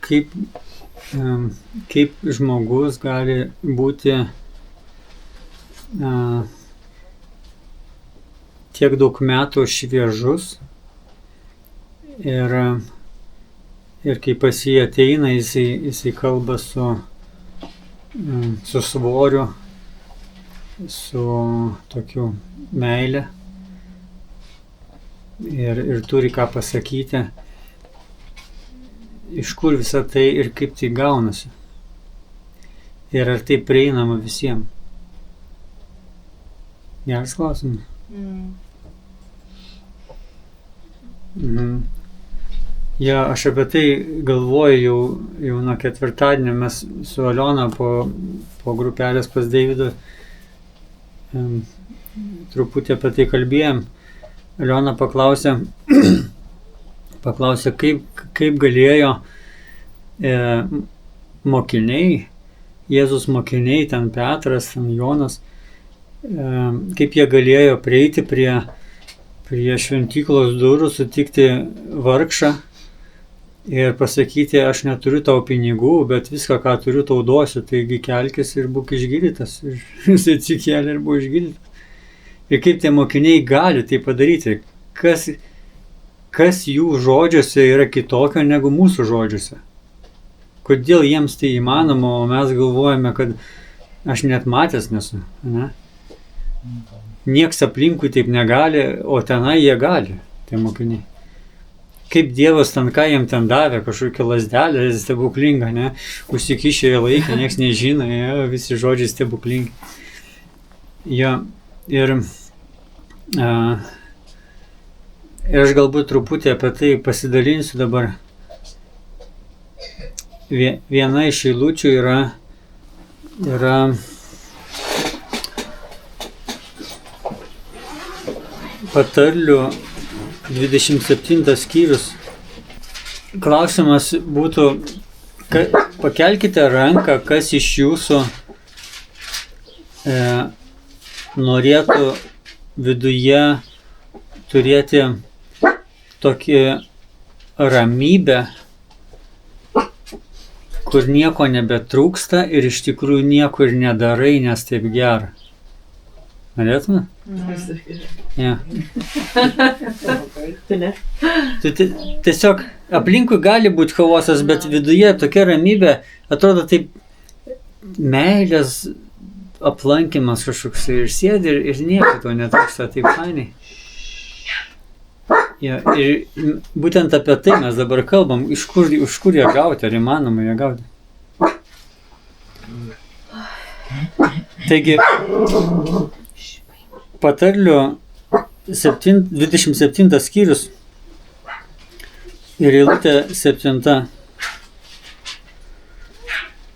kaip žmogus gali būti tiek daug metų šviežus ir kai pas jį ateina, jisai kalba su svoriu, su tokiu meile ir turi ką pasakyti, iš kur visą tai ir kaip tai gaunasi. Ir ar tai prieinama visiems. Geras klausimas. Ja, aš apie tai galvoju jau nuo ketvirtadienio. Mes su Aliona po grupelės pas Deividą truputį apie tai kalbėjom. Aliona paklausė, kaip galėjo mokiniai, Jėzus mokiniai, ten Petras, ten Jonas, kaip jie galėjo prieiti prie šventyklos durų, sutikti vargšą ir pasakyti, aš neturiu tau pinigų, bet viską, ką turiu, tau duosiu, taigi kelkis ir būk išgydytas. Ir jis atsikėlė ir buvo išgydytas. Ir kaip tie mokiniai gali tai padaryti? Kas jų žodžiuose yra kitokio negu mūsų žodžiuose? Kodėl jiems tai įmanoma, o mes galvojame, kad aš net matęs nesu. Ne? Nieks aplinkui taip negali, o tenai jie gali, tie mokiniai. Kaip Dievas ten, ką jiem ten davė, kažkokią lazdelę stebuklingą, ne? Užsikišė į laiką, nieks nežino, ja, visi žodžiai stebuklingi. Ja, ir aš galbūt truputį apie tai pasidalinsiu dabar. Viena iš eilučių yra Patarlių 27 skyrius. Klausimas būtų, pakelkite ranką, kas iš jūsų norėtų viduje turėti tokį ramybę, kur nieko nebetrūksta ir iš tikrųjų nieko ir nedarai, nes taip gera. Norėtume? Ja. Tiesiog aplinkui gali būti chaosas, bet viduje tokia ramybė, atrodo taip meilės aplankymas kažkoks ir sėdi ir nieko to netrūksta, taip fainai. Ja, ir būtent apie tai mes dabar kalbam, iš kur ją gauti, ar įmanoma ją gauti. Taigi, Patarlių 27 skyrius ir eilutė 7.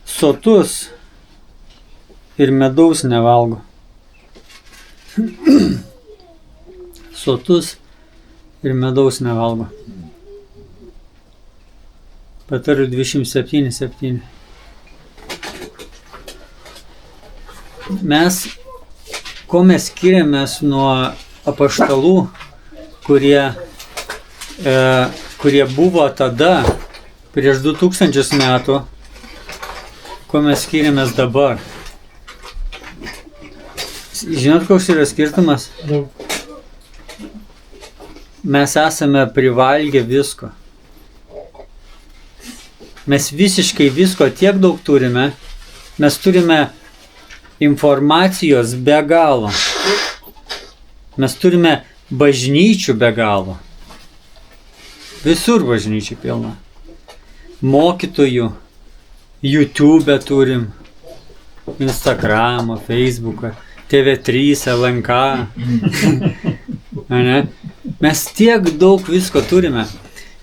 Sotus ir medaus nevalgo. Sotus ir medaus nevalgo. Patarlių 27:7. Ko mes skiriamės nuo apaštalų, kurie buvo tada, prieš 2000 metų, ko mes skiriamės dabar? Žinot, koks yra skirtumas? Mes esame privalgę visko. Mes visiškai visko tiek daug turime, mes turime informacijos be galo. Mes turime bažnyčių be galo. Visur bažnyčių pilna. Mokytojų, YouTube turim, Instagramą, Facebooką, TV3, LNK. Mes tiek daug visko turime.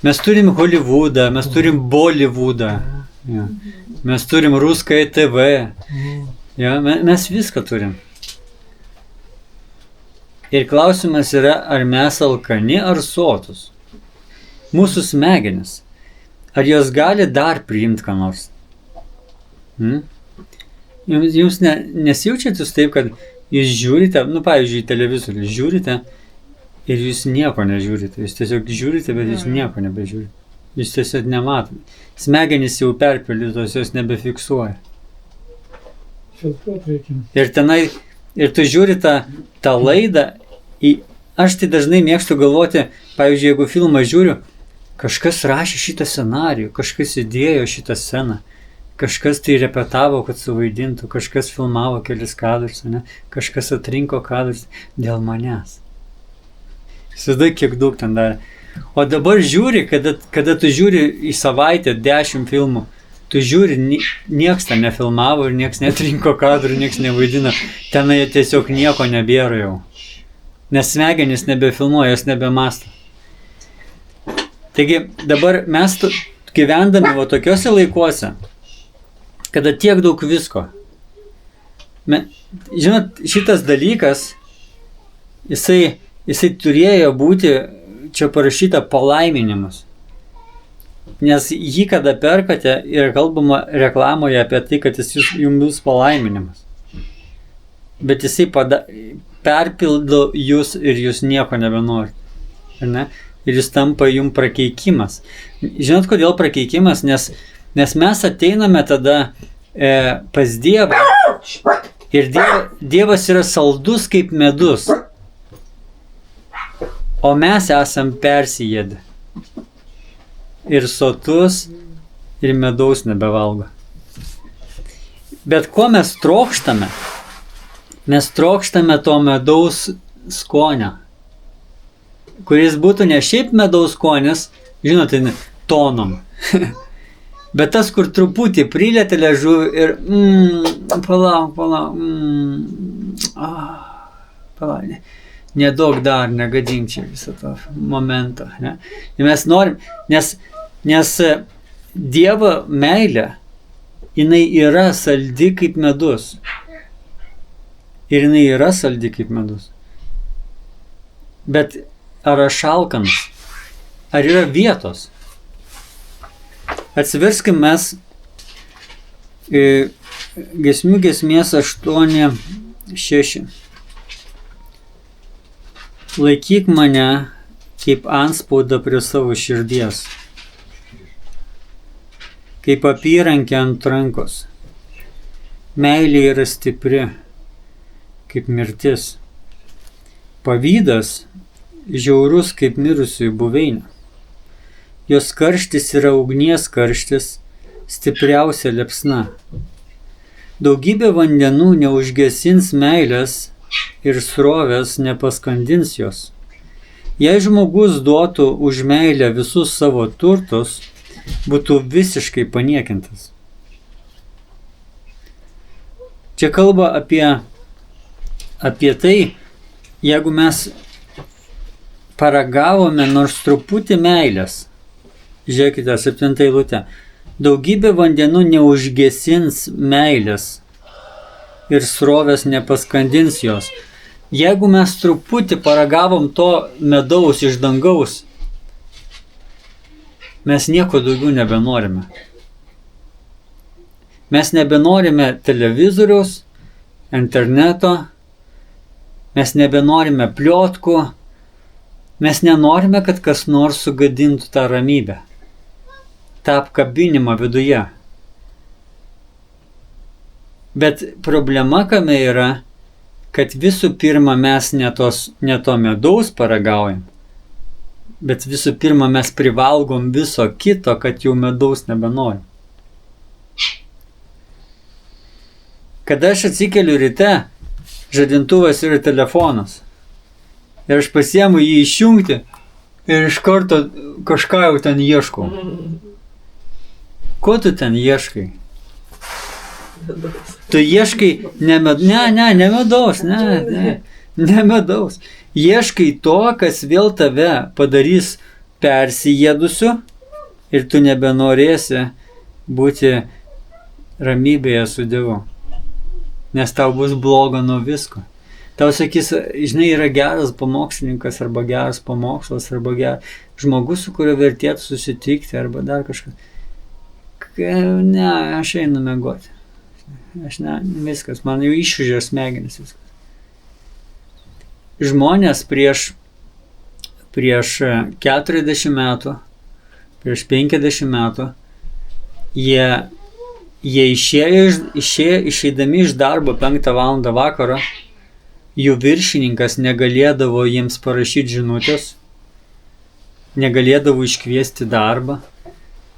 Mes turim Hollywoodą, mes turim Bollywoodą, ja. Mes turim Ruskąją TV. Ja, mes viską turim. Ir klausimas yra, ar mes alkani ar sotus. Mūsų smegenis. Ar jos gali dar priimti ką nors? Jums nesijaučiat jūs taip, kad jūs žiūrite, pavyzdžiui, televizorių žiūrite ir jūs nieko nežiūrite. Jūs tiesiog žiūrite, bet jūs nieko nebežiūrite. Jūs tiesiog nematomi. Smegenys jau perpildytos, jos nebefiksuoja. Filtruot reikia. Ir tenai, ir tu žiūri tą laidą, aš tai dažnai mėgstu galvoti, pavyzdžiui, jeigu filmą žiūriu, kažkas rašė šitą scenarijų, kažkas įdėjo šitą sceną, kažkas tai repetavo, kad suvaidintų, kažkas filmavo kelis kadrus, ne? Kažkas atrinko kadrus dėl manęs. Visada kiek daug ten darė. O dabar žiūri, kada tu žiūri į savaitę 10 filmų, tu žiūri, nieks ten nefilmavo ir nieks netrinko kadrų, nieks nevaidino, tenai tiesiog nieko nebėra jau. Nes smegenys nebefilmuoja, jos nebemąsto. Taigi dabar mes gyvendami tokiuose laikuose, kada tiek daug visko. Žinot, šitas dalykas, jisai turėjo būti, čia parašyta palaiminimas. Nes jį kada perkate ir kalbama reklamoje apie tai, kad jums bus palaiminimas. Bet jisai perpildo jūs ir jūs nieko nebenorite. Ne? Ir jis tampa jums prakeikimas. Žinot, kodėl prakeikimas? Nes mes ateiname tada pas Dievą ir Dievas yra saldus kaip medus, o mes esam persijėdę. Ir sotus, ir medaus nebevalgo. Bet ko mes trokštame? Mes trokštame to medaus skonio, kuris būtų ne šiaip medaus skonis, žinote, tonom. Bet tas, kur truputį prilietė liežuvį ir palauk, nedaug dar, negadink čia viso to momento. Ne? Ir mes norim, nes Dievo meilė, jinai yra saldi kaip medus. Ir jinai yra saldi kaip medus. Bet ar aš alkanas? Ar yra vietos? Atsiverskim mes Giesmių giesmės 8:6. Laikyk mane kaip antspaudą prie savo širdies, kaip apyrankę ant rankos. Meilė yra stipri, kaip mirtis. Pavydas žiaurus kaip mirusiųjų buveinė. Jos karštis yra ugnies karštis, stipriausia liepsna. Daugybė vandenų neužgesins meilės ir srovės nepaskandins jos. Jei žmogus duotų už meilę visus savo turtus, būtų visiškai paniekintas. Čia kalba apie tai, jeigu mes paragavome nors truputį meilės. Žiūrėkite, 7 eilutė. Daugybė vandenų neužgesins meilės ir srovės nepaskandins jos. Jeigu mes truputį paragavom to medaus iš dangaus, mes nieko daugiau nebenorime. Mes nebenorime televizoriaus, interneto, mes nebenorime pliotkų, mes nenorime, kad kas nors sugadintų tą ramybę, tą apkabinimą viduje. Bet problema kame yra, kad visų pirma mes ne to medaus paragaujam, bet visų pirma mes privalgom viso kito, kad jau medaus nebenorim. Kada aš atsikeliu ryte, žadintuvas yra telefonas. Ir aš pasiemu jį išjungti ir iš karto kažką jau ten ieškau. Ko tu ten ieškai? Tu ieškai ne medaus. Ieškai to, kas vėl tave padarys persijėdusiu ir tu nebenorėsi būti ramybėje su Dievu. Nes tau bus bloga nuo visko. Tau sakys, žinai, yra geras pamokslininkas, arba geras pamokslas, arba geras žmogus, su kurio vertėtų susitikti, arba dar kažkas. Ne, aš einu miegoti. Viskas, man jau išūžė smegenis viskas. Žmonės prieš 40 metų, prieš 50 metų, jie išeidami iš darbo 5 valandą vakaro, jų viršininkas negalėdavo jiems parašyti žinutės, negalėdavo iškviesti darbą,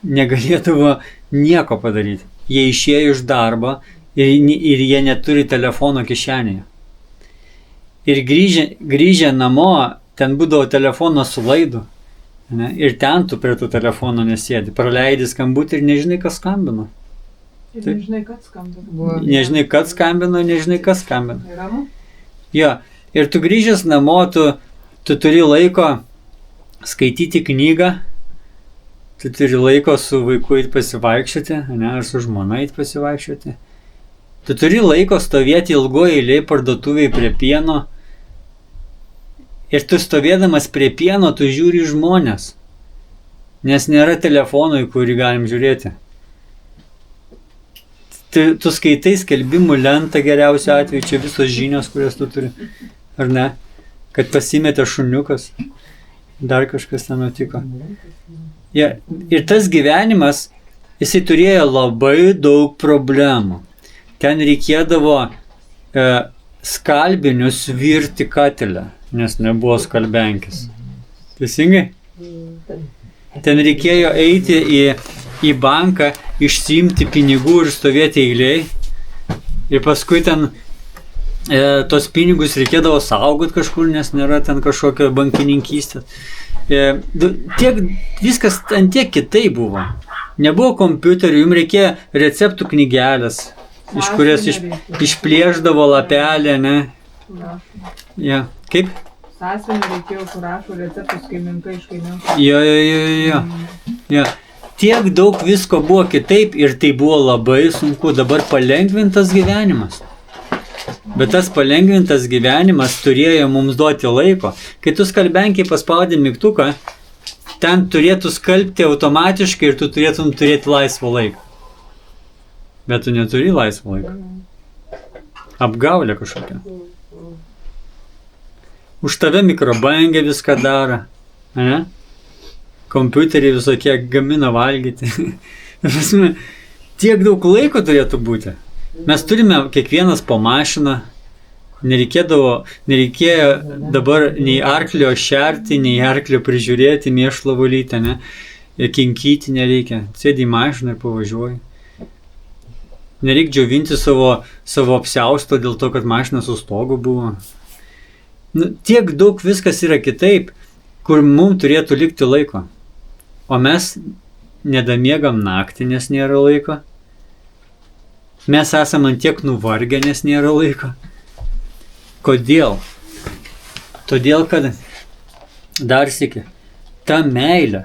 negalėdavo nieko padaryti. Jie išėjo iš darbo ir jie neturi telefono kišenėje. Ir grįžę namo, ten būdavo telefonas su laidu. Ne? Ir ten tu prie tų telefono nesėdi. Praleidi skambutį ir nežinai, kas skambino. Ir nežinai, kad skambino. Nežinai, kad skambino, nežinai, kas skambino. Jo. Ir tu grįžęs namo, tu turi laiko skaityti knygą, tu turi laiko su vaiku eit pasivaikščioti, ne, ar su žmona eit pasivaikščioti. Tu turi laiko stovėti ilgoje eilėje parduotuvėje prie pieno. Ir tu stovėdamas prie pieno, tu žiūri žmonės. Nes nėra telefono, į kurį galim žiūrėti. Tu skaitai skelbimų lentą geriausiu atveju, čia visos žinios, kurias tu turi. Ar ne? Kad pasimetė šuniukas. Dar kažkas ten nutiko. Ja, ir tas gyvenimas, jisai turėjo labai daug problemų. Ten reikėdavo skalbinius virti katilę, nes nebuvo skalbenkis. Teisingai? Ten reikėjo eiti į banką, išsiimti pinigų ir stovėti eilėj. Ir paskui ten tos pinigus reikėdavo saugot kažkur, nes nėra ten kažkokio bankininkystės. Viskas ant tiek kitai buvo. Nebuvo kompiuterių, jums reikėjo receptų knygelės, iš kurias išplėždavo lapelę, ne? Ja. Kaip? Sąsienį reikėjo, kur rašo receptus kaiminkai iš kaiminko. Jo. Tiek daug visko buvo kitaip ir tai buvo labai sunku. Dabar palengvintas gyvenimas. Bet tas palengvintas gyvenimas turėjo mums duoti laiko. Kai tu skalbenkiai paspaudi mygtuką, ten turėtų skalbti automatiškai ir tu turėtum turėti laisvą laiką. Bet tu neturi laisvą laiką. Apgaulė kažkokia. Už tave mikrobangė viską daro. Ne? Kompiuteriai visokie gamina valgyti. Tiek daug laiko turėtų būti. Mes turime kiekvienas po mašiną. Nereikėjo dabar nei arklio šerti, nei arklio prižiūrėti, mėšlo valyti, ne? Kinkyti nereikia. Sėdi į mašiną ir pavažiuoji. Nereik džiovinti savo apsiausto dėl to, kad mašina su stogu buvo. Tiek daug viskas yra kitaip, kur mums turėtų likti laiko. O mes nedamiegam naktį, nes nėra laiko. Mes esame ant tiek nuvargę, nes nėra laiko. Kodėl? Todėl, kad dar sykį, ta meilė,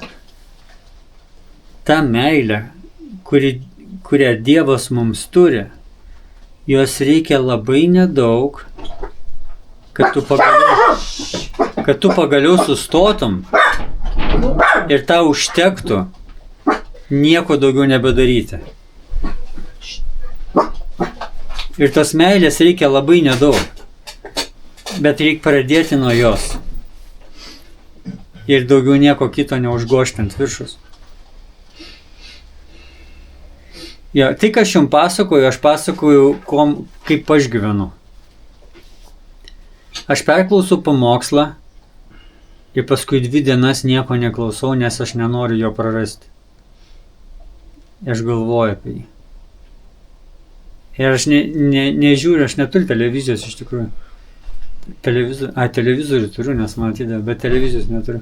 kurią Dievas mums turi, jos reikia labai nedaug, kad tu pagaliau sustotum ir tau užtektų nieko daugiau nebedaryti. Ir tos meilės reikia labai nedaug, bet reikia pradėti nuo jos. Ir daugiau nieko kito neužgožtant viršus. Ja, tai, ką aš jums pasakoju, kaip aš gyvenu. Aš perklausau pamokslą ir paskui 2 dienas nieko neklausau, nes aš nenoriu jo prarasti. Aš galvoju apie jį. Ir aš nežiūriu, aš neturiu televizijos iš tikrųjų. Televizorių turiu, nes man atidavė, bet televizijos neturiu.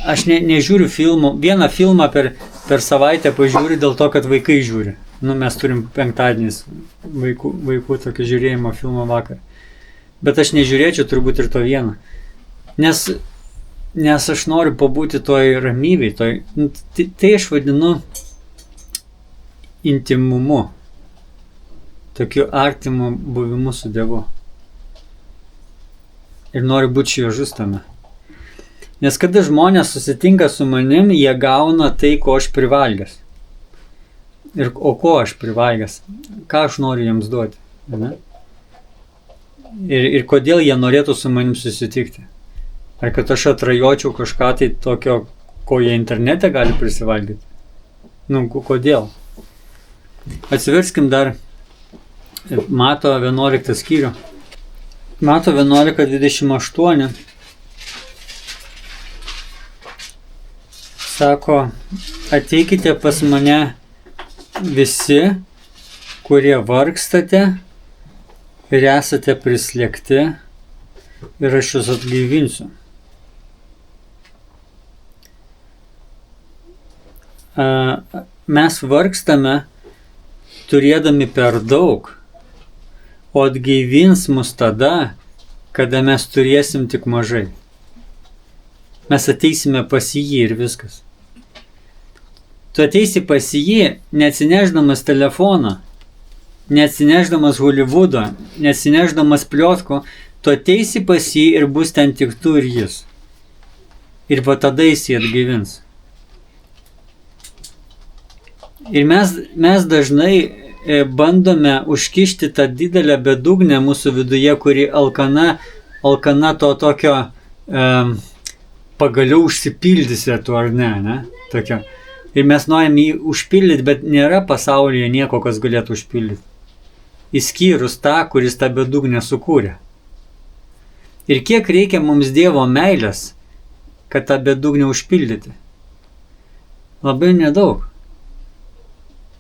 Aš nežiūriu filmų. Vieną filmą per savaitę pažiūriu dėl to, kad vaikai žiūri. Mes turim penktadienis vaikų tokio žiūrėjimo filmo vakar. Bet aš nežiūrėčiau turbūt ir to vieną. Nes aš noriu pabūti toj ramybėj. Tai aš vadinu intimumu. Tokiu artimu buvimu su Dievu. Ir noriu būti šviežus tame. Nes kada žmonės susitinka su manim, jie gauna tai, ko aš privalgęs. O ko aš privalgęs? Ką aš noriu jiems duoti? Ne? Ir kodėl jie norėtų su manim susitikti? Ar kad aš atrajočiau kažką tai tokio, ko jie internete gali prisivalgyti. Nu, kodėl? Atsiverskim dar Mato 11 skyrių. Mato 11:28. Sako, ateikite pas mane visi, kurie vargstate ir esate prislėgti, ir aš jūs atgaivinsiu. Mes vargstame turėdami per daug, o atgaivins mus tada, kada mes turėsim tik mažai. Mes ateisime pas jį ir viskas. Tu ateisi pas jį, neatsineždamas telefoną, neatsineždamas Hollywoodo, neatsineždamas pliotko, tu ateisi pas jį ir bus ten tik tu ir jis. Ir va tada jis jį atgaivins. Ir mes dažnai bandome užkišti tą didelę bedugnę mūsų viduje, kuri alkana to tokio pagaliau užsipildysi tu ar ne? Tokio. Ir mes norim jį užpildyti, bet nėra pasaulyje nieko, kas galėtų užpildyti. Įskyrus tą, kuris tą bedugnę sukūrė. Ir kiek reikia mums Dievo meilės, kad tą bedugnę užpildyti? Labai nedaug.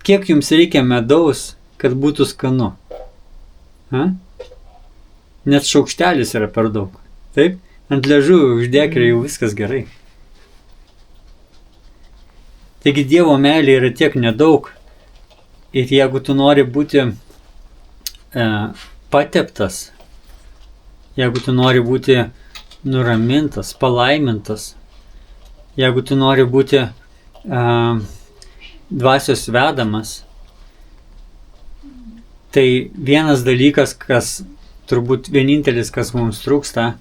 Kiek jums reikia medaus, kad būtų skanu? Net šaukštelis yra per daug. Taip? Ant liežuvio uždėk ir jau viskas gerai. Taigi Dievo meilė yra tiek nedaug. Ir jeigu tu nori būti pateptas, jeigu tu nori būti nuramintas, palaimintas, jeigu tu nori būti dvasios vedamas, tai vienas dalykas, kas turbūt vienintelis, kas mums trūksta,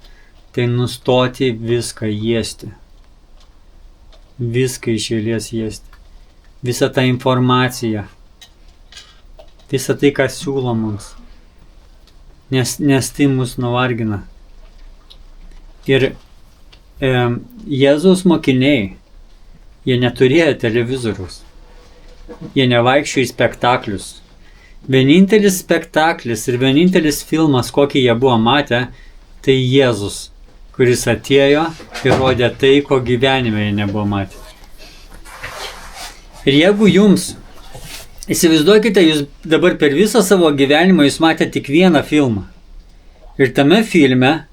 tai nustoti viską ėsti. Viską iš eilės ėsti. Visą tą informaciją. Visą tai, ką siūlo mums. Nes tai mus nuvargina. Ir Jėzaus mokiniai, jie neturėjo televizoriaus. Jie nevaikščiojo į spektaklius. Vienintelis spektaklis ir vienintelis filmas, kokį jie buvo matę, tai Jėzus, kuris atėjo ir rodė tai, ko gyvenime jie nebuvo matę. Ir jeigu jums, įsivaizduokite, jūs dabar per visą savo gyvenimą jūs matėte tik vieną filmą. Ir tame filme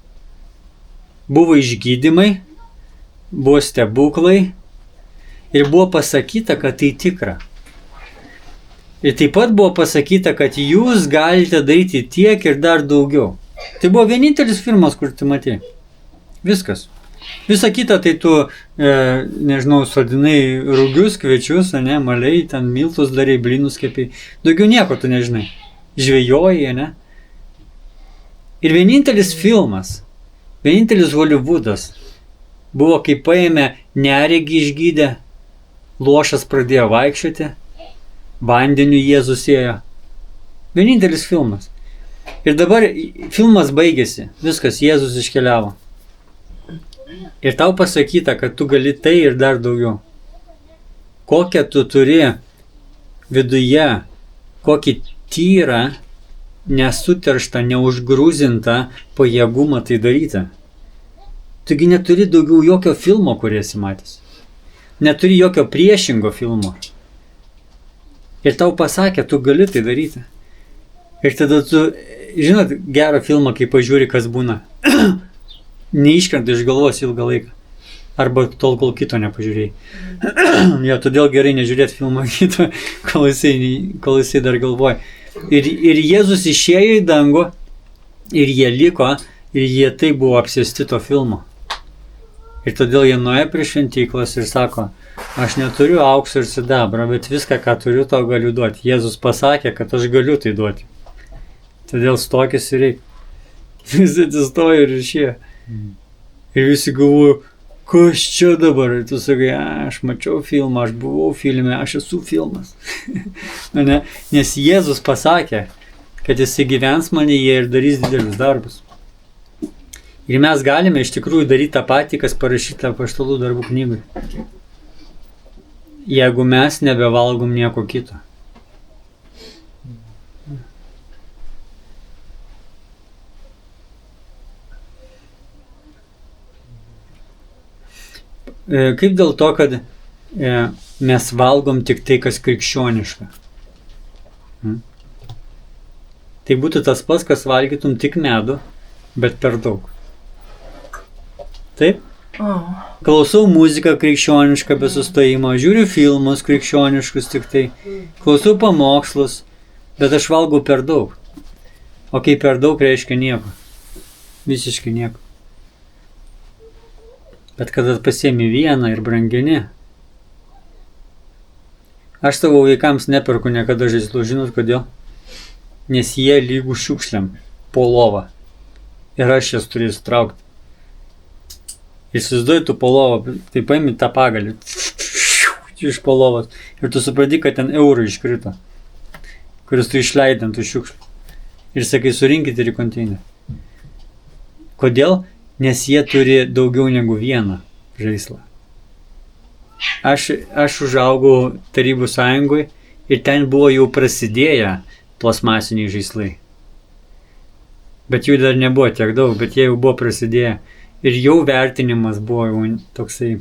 buvo išgydymai, buvo stebuklai ir buvo pasakyta, kad tai tikra. Ir taip pat buvo pasakyta, kad jūs galite daryti tiek ir dar daugiau. Tai buvo vienintelis filmas, kur tu matei. Viskas. Visa kita, tai tu, sodinai rugius, kviečius, maliai, ten miltus darai, blynus kepiai. Daugiau nieko tu nežinai. Žvejoji, ne? Ir vienintelis filmas, vienintelis Hollywoodas buvo, kai paėmė neregį išgydė, lošas pradėjo vaikščioti, vandeniu Jėzus ėjo. Vienintelis filmas. Ir dabar filmas baigėsi. Viskas, Jėzus iškeliavo. Ir tau pasakyta, kad tu gali tai ir dar daugiau. Kokią tu turi viduje, kokį tyrą, nesuterštą, neužgrūzintą pajėgumą tai daryti. Tugi neturi daugiau jokio filmo, kurį esi matęs. Neturi jokio priešingo filmo. Ir tau pasakė, tu gali tai daryti. Ir tada tu, žinot, gerą filmą, kai pažiūri, kas būna. Neiškrenta iš galvos ilgą laiką. Arba tol, kol kito nepažiūrėjai. Jo, todėl gerai nežiūrėti filmą kito, kol jisai dar galvoja. Ir Jėzus išėjo į dangų, ir jie liko, ir jie tai buvo apsėsti to filmo. Ir todėl jie nuėjo prie šventyklos ir sako, aš neturiu aukso ir sidabro, bet viską, ką turiu, tau galiu duoti. Jėzus pasakė, kad aš galiu tai duoti. Todėl stokis ir reik. Visi atsistojo ir išėjo. Ir visi galvoju, kas čia dabar? Ir tu sakai, aš mačiau filmą, aš buvau filme, aš esu filmas. Nes Jėzus pasakė, kad jis gyvens manyje ir darys didelius darbus. Ir mes galime iš tikrųjų daryti tą patį, kas parašyta Apaštalų darbų knygui. jeigu mes nebevalgom nieko kito. Kaip dėl to, kad mes valgom tik tai, kas krikščioniška? Tai būtų tas pats, kas valgytum tik medų, bet per daug. Taip? Klausau muziką krikščionišką be sustojimo, žiūriu filmus krikščioniškus tik tai, klausau pamokslus, bet aš valgau per daug. O kai per daug reiškia nieko. Visiškai nieko. Bet kada pasiemi vieną ir brangini, aš savo vaikams neperku niekada žaislų, žinot kodėl? Nes jie lygų šiukšliam po lovą. Ir aš jas turiu traukti. Įsivaizduoji tu po lovą, tai paimi tą pagalį iš po lovos ir tu supranti, kad ten eurų iškrito, kuris tu išleidai ant tų šiukšlių. Ir sakai, surinkit ir į konteinerį. Kodėl? Nes jie turi daugiau negu vieną žaislą. Aš užaugau Tarybų sąjungoj ir ten buvo jau prasidėję plasmasiniai žaislai. Bet jų dar nebuvo tiek daug, bet jie jau buvo prasidėję. Ir jau vertinimas buvo jau toksai,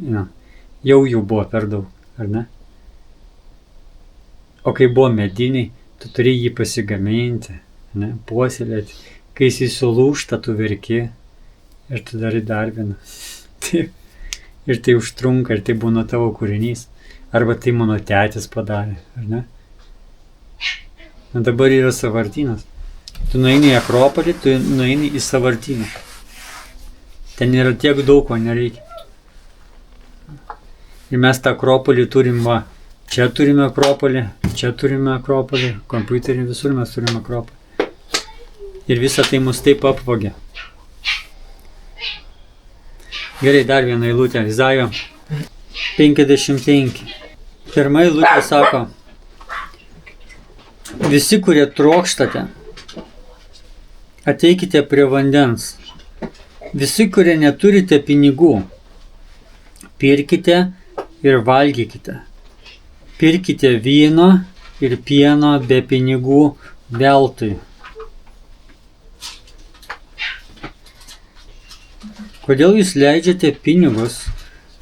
jau jų buvo per daug, ar ne? O kai buvo mediniai, tu turi jį pasigaminti, ne, puoselėti. Kai jis sulūžta, tu verki. Ir tu darai dar vieną. Ir tai užtrunka, ir tai būna tavo kūrinys. Arba tai mano tėtis padarė, ar ne? Na dabar yra sąvartynas. Tu nueini į Akropolį, tu nueini į sąvartyną. Ten yra tiek daug, ko nereikia. Ir mes tą Akropolį turim, va, čia turime Akropolį, čia turime Akropolį, kompiuterį, visur mes turime Akropolį. Ir visą tai mus taip apvogė. Gerai, dar vieną eilutę. Izaijo 55. Pirma eilutė sako, visi, kurie trokštate, ateikite prie vandens. Visi, kurie neturite pinigų, pirkite ir valgykite. Pirkite vyno ir pieno be pinigų veltui. Kodėl jūs leidžiate pinigus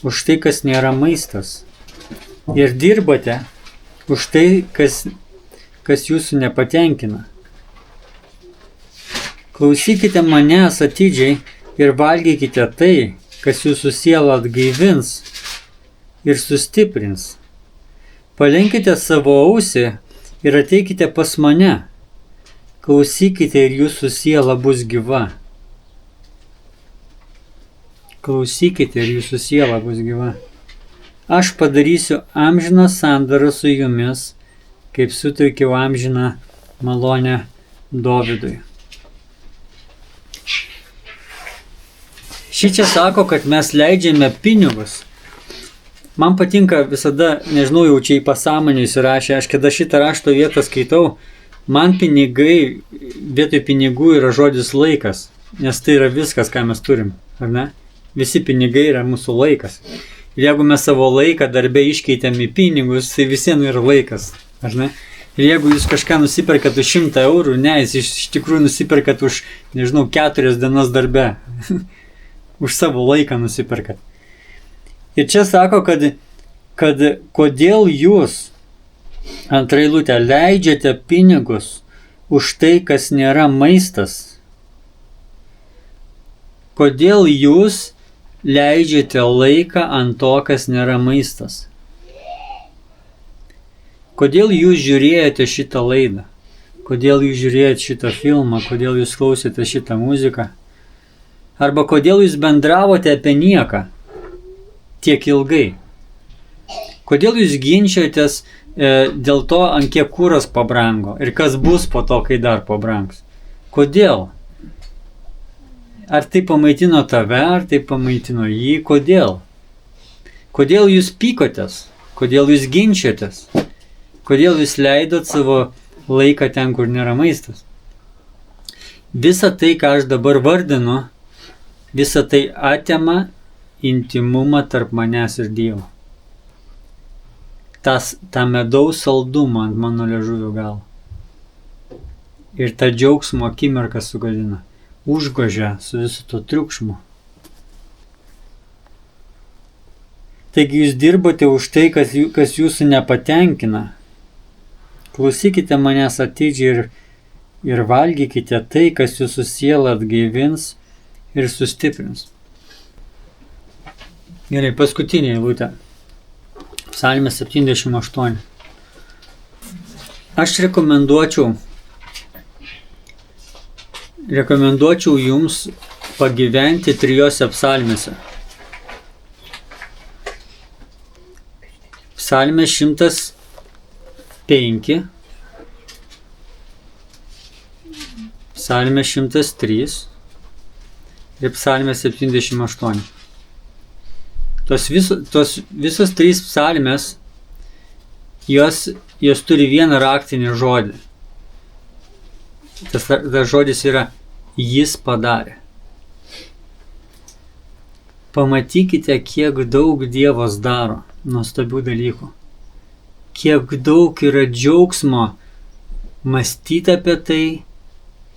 už tai, kas nėra maistas? Ir dirbate už tai, kas jūsų nepatenkina. Klausykite manęs atidžiai ir valgykite tai, kas jūsų sielą atgaivins ir sustiprins. Palenkite savo ausį ir ateikite pas mane. Klausykite ir jūsų siela bus gyva. Klausykite ir jūsų siela bus gyva. Aš padarysiu amžiną sandorą su jumis, kaip suteikiau amžiną malonę Dovydui. Šičia sako, kad mes leidžiame pinigus. Man patinka visada, nežinau, jau čia į pasąmonę įsirašę, aš kada šitą rašto vietą skaitau, man pinigai, vietoj pinigų yra žodis laikas, nes tai yra viskas, ką mes turim, ar ne? Visi pinigai yra mūsų laikas. Ir jeigu mes savo laiką darbę iškeitėm į pinigus, tai visiems yra laikas, ar ne? Ir jeigu jūs kažką nusiperkat už 100 eurų, ne, jūs iš tikrųjų nusiperkat už, nežinau, 4 dienas darbe. Už savo laiką nusiperkat. Ir čia sako, kad kodėl jūs, antra eilutė, leidžiate pinigus už tai, kas nėra maistas. Kodėl jūs leidžiate laiką ant to, kas nėra maistas? Kodėl jūs žiūrėjote šitą laidą? Kodėl jūs žiūrėjote šitą filmą? Kodėl jūs klausėte šitą muziką? Arba kodėl jūs bendravote apie nieką tiek ilgai? Kodėl jūs ginčiotės dėl to, ant kiek kūras pabrango ir kas bus po to, kai dar pabrangs? Kodėl? Ar tai pamaitino tave, ar tai pamaitino jį? Kodėl? Kodėl jūs pykotės? Kodėl jūs ginčiotės? Kodėl jūs leidot savo laiką ten, kur nėra maistas? Visa tai, ką aš dabar vardinu, visa tai atima intimumą tarp manęs ir Dievo. tą medaus saldumą ant mano liežuvio galo. Ir tą džiaugsmo akimirką sugadina. Užgožia su visu to triukšmu. Taigi jūs dirbote už tai, kas jūsų nepatenkina. Klausykite manęs atidžiai ir valgykite tai, kas jūsų sielą atgaivins ir sustiprins. Gerai, paskutinė eilutė. Psalmė 78. Aš rekomenduočiau jums pagyventi 3 psalmėse. Psalmė 105, Psalmė 103 ir Psalmė 78. Tos visos 3 psalmės, jos turi vieną raktinį žodį. Tas žodis yra jis padarė. Pamatykite, kiek daug Dievas daro nuostabių dalykų. Kiek daug yra džiaugsmo mąstyti apie tai,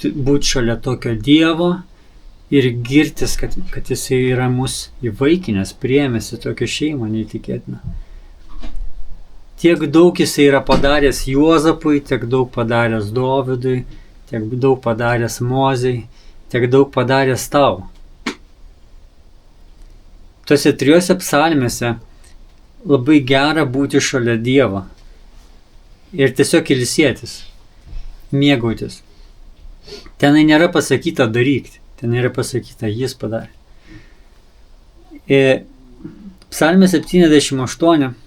būti šalia tokio Dievo ir girtis, kad jisai yra mus įvaikinęs, priėmėsi tokią šeimą neįtikėtiną. Tiek daug jisai yra padaręs Juozapui, tiek daug padaręs Dovydui, tiek daug padaręs Mozei, tiek daug padaręs tau. Tose 3 psalmėse labai gera būti šalia Dievo ir tiesiog ilsėtis, mėgautis. Tenai nėra pasakyta daryk, ten yra pasakyta jis padarė. Psalmė 78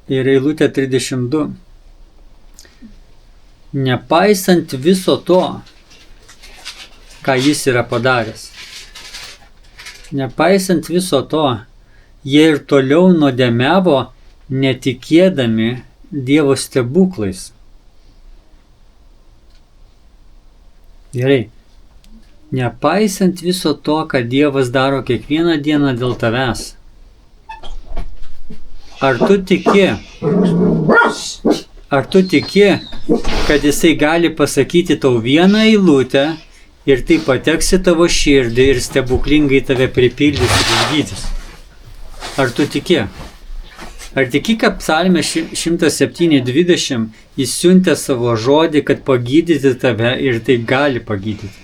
ir eilutė 32. Nepaisant viso to, ką jis yra padaręs. Nepaisant viso to, jie ir toliau nuodėmiavo, netikėdami Dievo stebuklais. Gerai. Nepaisant viso to, ką Dievas daro kiekvieną dieną dėl tavęs. Ar tu tiki, kad jisai gali pasakyti tau vieną eilutę ir tai pateks į tavo širdį ir stebuklingai tave pripildys ir išgydys? Ar tu tiki? Ar tiki, kad psalmė 107:20 jis siuntė savo žodį, kad pagydyti tave ir tai gali pagydyti?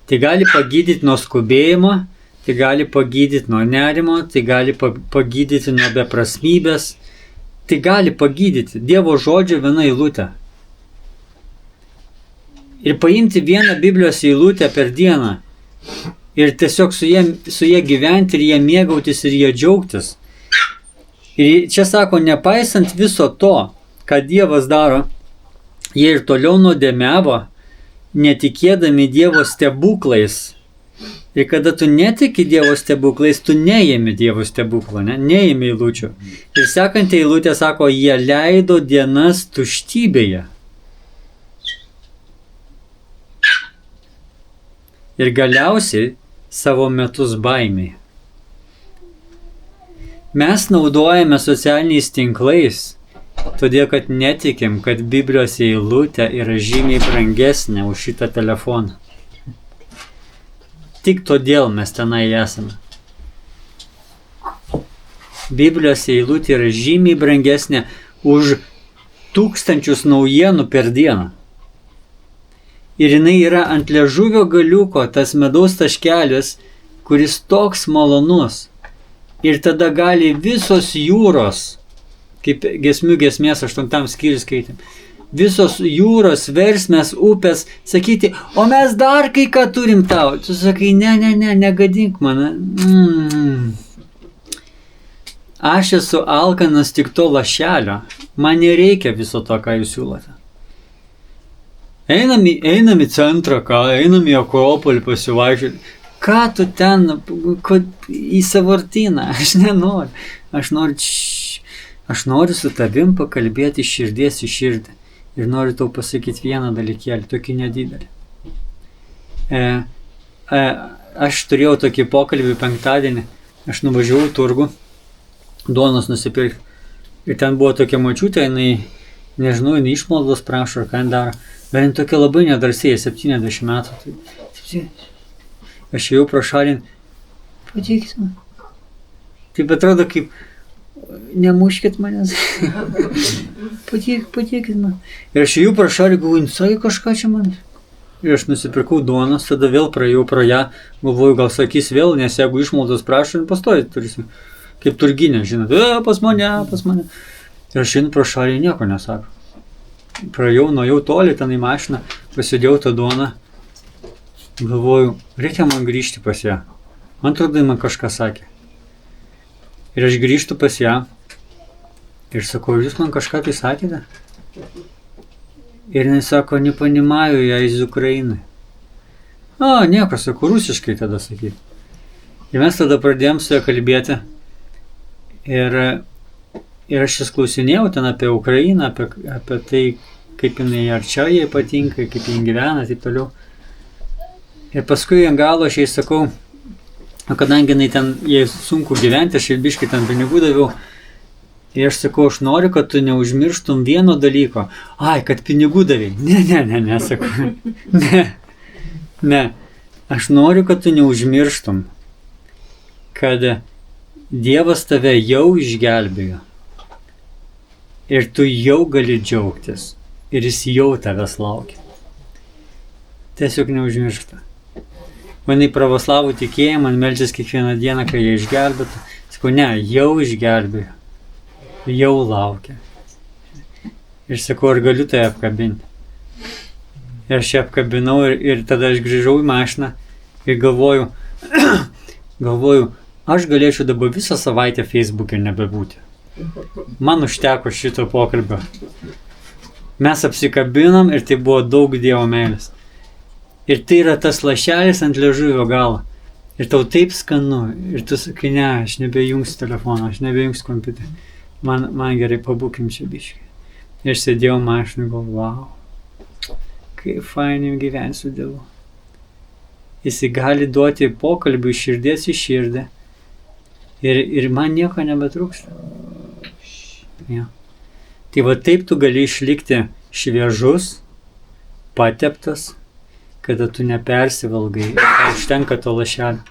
Tai gali pagydyti nuo skubėjimo, tai gali pagydyti nuo nerimo, tai gali pagydyti nuo beprasmybės, tai gali pagydyti Dievo žodžio viena eilutė. Ir paimti vieną Biblijos eilutę per dieną ir tiesiog su jie gyventi ir jie mėgautis ir jie džiaugtis. Ir čia sako, nepaisant viso to, ką Dievas daro, jie ir toliau nuodėmiavo, netikėdami Dievo stebuklais. Ir kada tu netiki Dievo stebuklais, tu neėmi Dievo stebuklo, neėmi eilučių. Ir sekantį eilutę sako, jie leido dienas tuštybėje. Ir galiausiai savo metus baimiai. Mes naudojame socialiniais tinklais, todėl kad netikim, kad Biblijos eilutė yra žymiai brangesnė už šitą telefoną. Tik todėl mes tenai esame. Biblijos eilutė yra žymiai brangesnė už 1000 naujienų per dieną. Ir jinai yra ant liežuvio galiuko, tas medaus taškelis, kuris toks malonus. Ir tada gali visos jūros, kaip giesmių giesmės 8 skyrius skaitėm, visos jūros, versmės, upės, sakyti, o mes dar kai ką turim tau. Tu sakai, ne, negadink man. Aš esu alkanas tik to lašelio. Man nereikia viso to, ką jūs siūlote. Einam į centrą, einam į Akropolį pasivaikščioti. Ką tu ten, į sąvartyną? Aš nenoriu. Aš noriu su tavim pakalbėti širdies į širdį. Ir noriu tau pasakyti vieną dalykėlį, tokį nedidelį. Aš turėjau tokį pokalbį penktadienį. Aš nuvažiavau į turgų, duonos nusipirkti. Ir ten buvo tokia močiutė, jinai, nežinau, jinai išmaldos prašo, ar ką jin daro. Bet jin tokia labai nedrasiai, 70 metų. Aš jau pro šalin, padėkit man. Taip atrodo kaip, nemuškit manęs. Padėkit man. Ir aš jau pro šalin, galvoju, jin sakė kažką čia man. Ir aš nusipirkau duonos, tada vėl praėjau pro ją, galvoju, gal sakys vėl, nes jeigu išmaldos prašo, jin pastoji, turėsim. Kaip turginė, žinot, pas mane. Ir aš einu pro šalį, nieko nesako. Praėjau, nuėjau toli, ten į mašiną, pasidėjau tą duoną. Galvoju, reikia man grįžti pas ją. Man atrodo, man kažką sakė. Ir aš grįžtu pas ją. Ir sakau, jūs man kažką tai sakėte? Ir jinai sako, nepanimaju, ją iš Ukrainai. Nieko, sakau, rusiškai tada sakyti. Ir mes tada pradėjom su ją kalbėti. Ir aš jas klausinėjau ten apie Ukrainą, apie tai, kaip jinai arčia jai patinka, kaip jin gyvena, taip toliau. Ir paskui ant galo aš jai sakau, kadangi jinai ten, jai sunku gyventi, aš jai biškai ten pinigų daviau. Ir aš sakau, aš noriu, kad tu neužmirštum vieno dalyko. Kad pinigų davei. Ne, sakau. Ne. Aš noriu, kad tu neužmirštum, kad Dievas tave jau išgelbėjo. Ir tu jau gali džiaugtis. Ir jis jau tavęs laukia. Tiesiog neužmiršta. Manai pravoslavų tikėjimą, man meldžias kiekvieną dieną, kai jie išgelbėtų. Sakau, ne, jau išgelbėjo. Jau laukia. Ir sakau, ar galiu tai apkabinti. Ir aš ją apkabinau ir tada aš grįžau į mašiną ir galvoju, aš galėčiau dabar visą savaitę Facebook'e nebebūti. Man užteko šito pokalbio. Mes apsikabinom ir tai buvo daug Dievo meilės. Ir tai yra tas lašelis ant liežuvio galo. Ir tau taip skanu. Ir tu sakai, ne, aš nebejungsiu telefoną, aš nebejungsiu kompiuterį. Man gerai, pabūkim čia biškai. Ir aš sėdėjau mašinai, galvoju, wow, kaip fainai gyventi su Dievu. Jis gali duoti pokalbių iš širdies į širdį. Ir man nieko nebetrūksta. Ja. Tai va taip tu gali išlikti šviežus, pateptas, kada tu nepersivalgai, užtenka to lašelio.